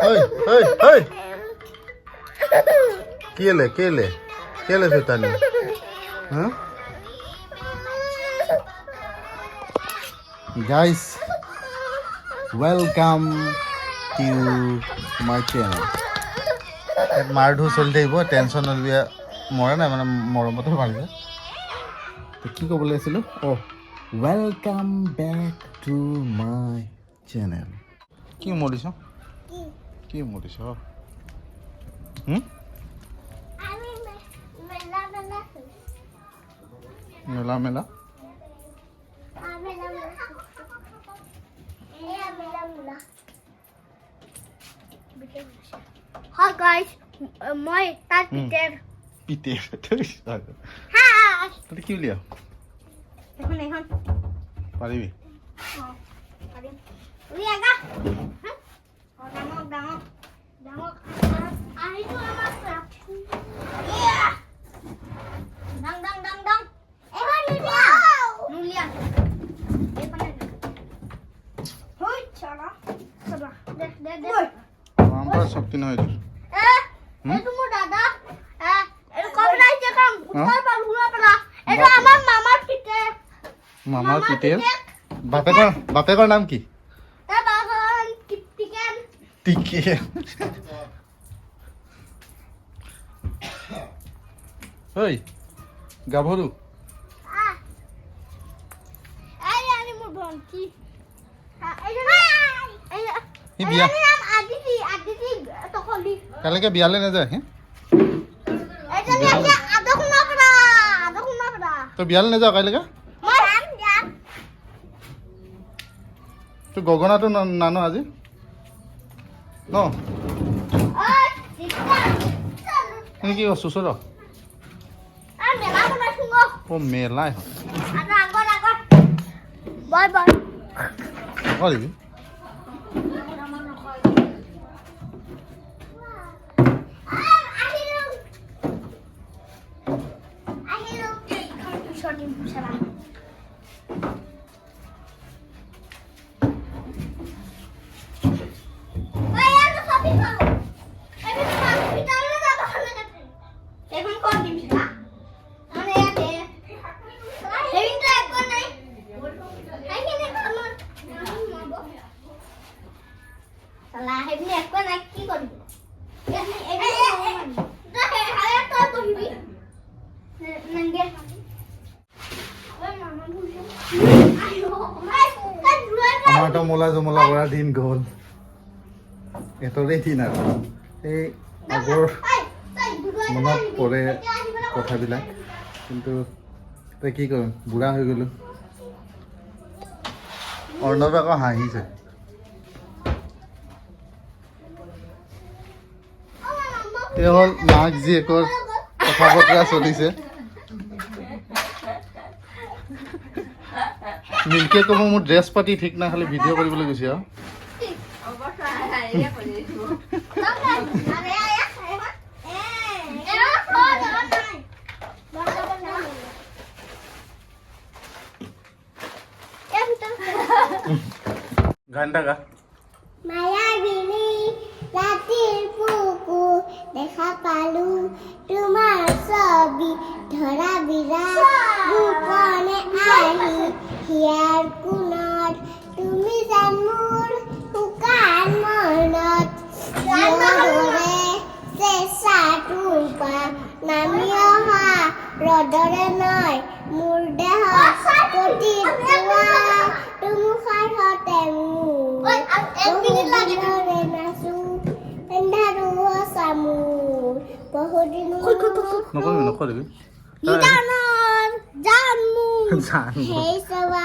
Hey. Kele Sutani. Huh? Guys, welcome to my channel. মাৰধু চলি থাকিব tension নল'বি মৰা নাই মানে মৰমতে মাৰিছে তো কি ক'বলৈ আছিলোঁ welcome back to my channel কি মৰিছ মেলা মেলা Hi guys, my dad Peter. Peter. Hi. Tadi kau lihat? Ehon. Pariwi. Oh, pari. Lihat kah? Oh, dangok. Ah, itu amat berat. Iya. Dang. Ehon lu lihat. Hoi, cara. Deh. Apa sakti na itu? Itu mau dadah. Itu kau berani cakap. Kau baru pernah. Itu amat mama kita. Mama Peter. Bapak kau nama ki? Bapak Tiken. Tiken. Hei, gabaru. Ini mau berhenti. Ini biar. Aditi tokoli. Kalian ke biarlah aja, ya? Ada kenapa? तो बियाल ने जाओ काले का तो गगना तो नानो आज न কি সুসর ও মেলাই বাই কৰিবি আমাৰ তো মোলা জমলা কৰা দিন গ'ল এতৰে দিন আৰু এই আগৰ মনত পৰে কথাবিলাক কিন্তু তই কি কৰিম বুঢ়া হৈ গ'লো অৰ্ণৱে আকৌ হাঁহিছে এই হ'ল মাক জীয়েকৰ কথা বতৰা চলিছে মিল্কে ক'ব মোৰ ড্ৰেছ পাতি ঠিক নাই খালি ভিডিঅ' কৰিবলৈ গৈছে আৰু গানটা গা মায়াবিনী ৰাতিৰ বুকু দেখা পালো তোমাৰ ছবি ধৰা বিৰাট গোপনে আহি হিয়াৰ কোণত তুমি যেন মোৰ শুকান মনত ৰ'দৰে চেঁচা তোৰপা নামি অহা ৰ'দৰে নয় মোৰ দেহত প্ৰতিটোৱা তুমুখাৰ হতে বহুদিনৰে নাচো এন্ধাৰো চামোৰ বহুদিন নকৰিবি জানো সেই চাবা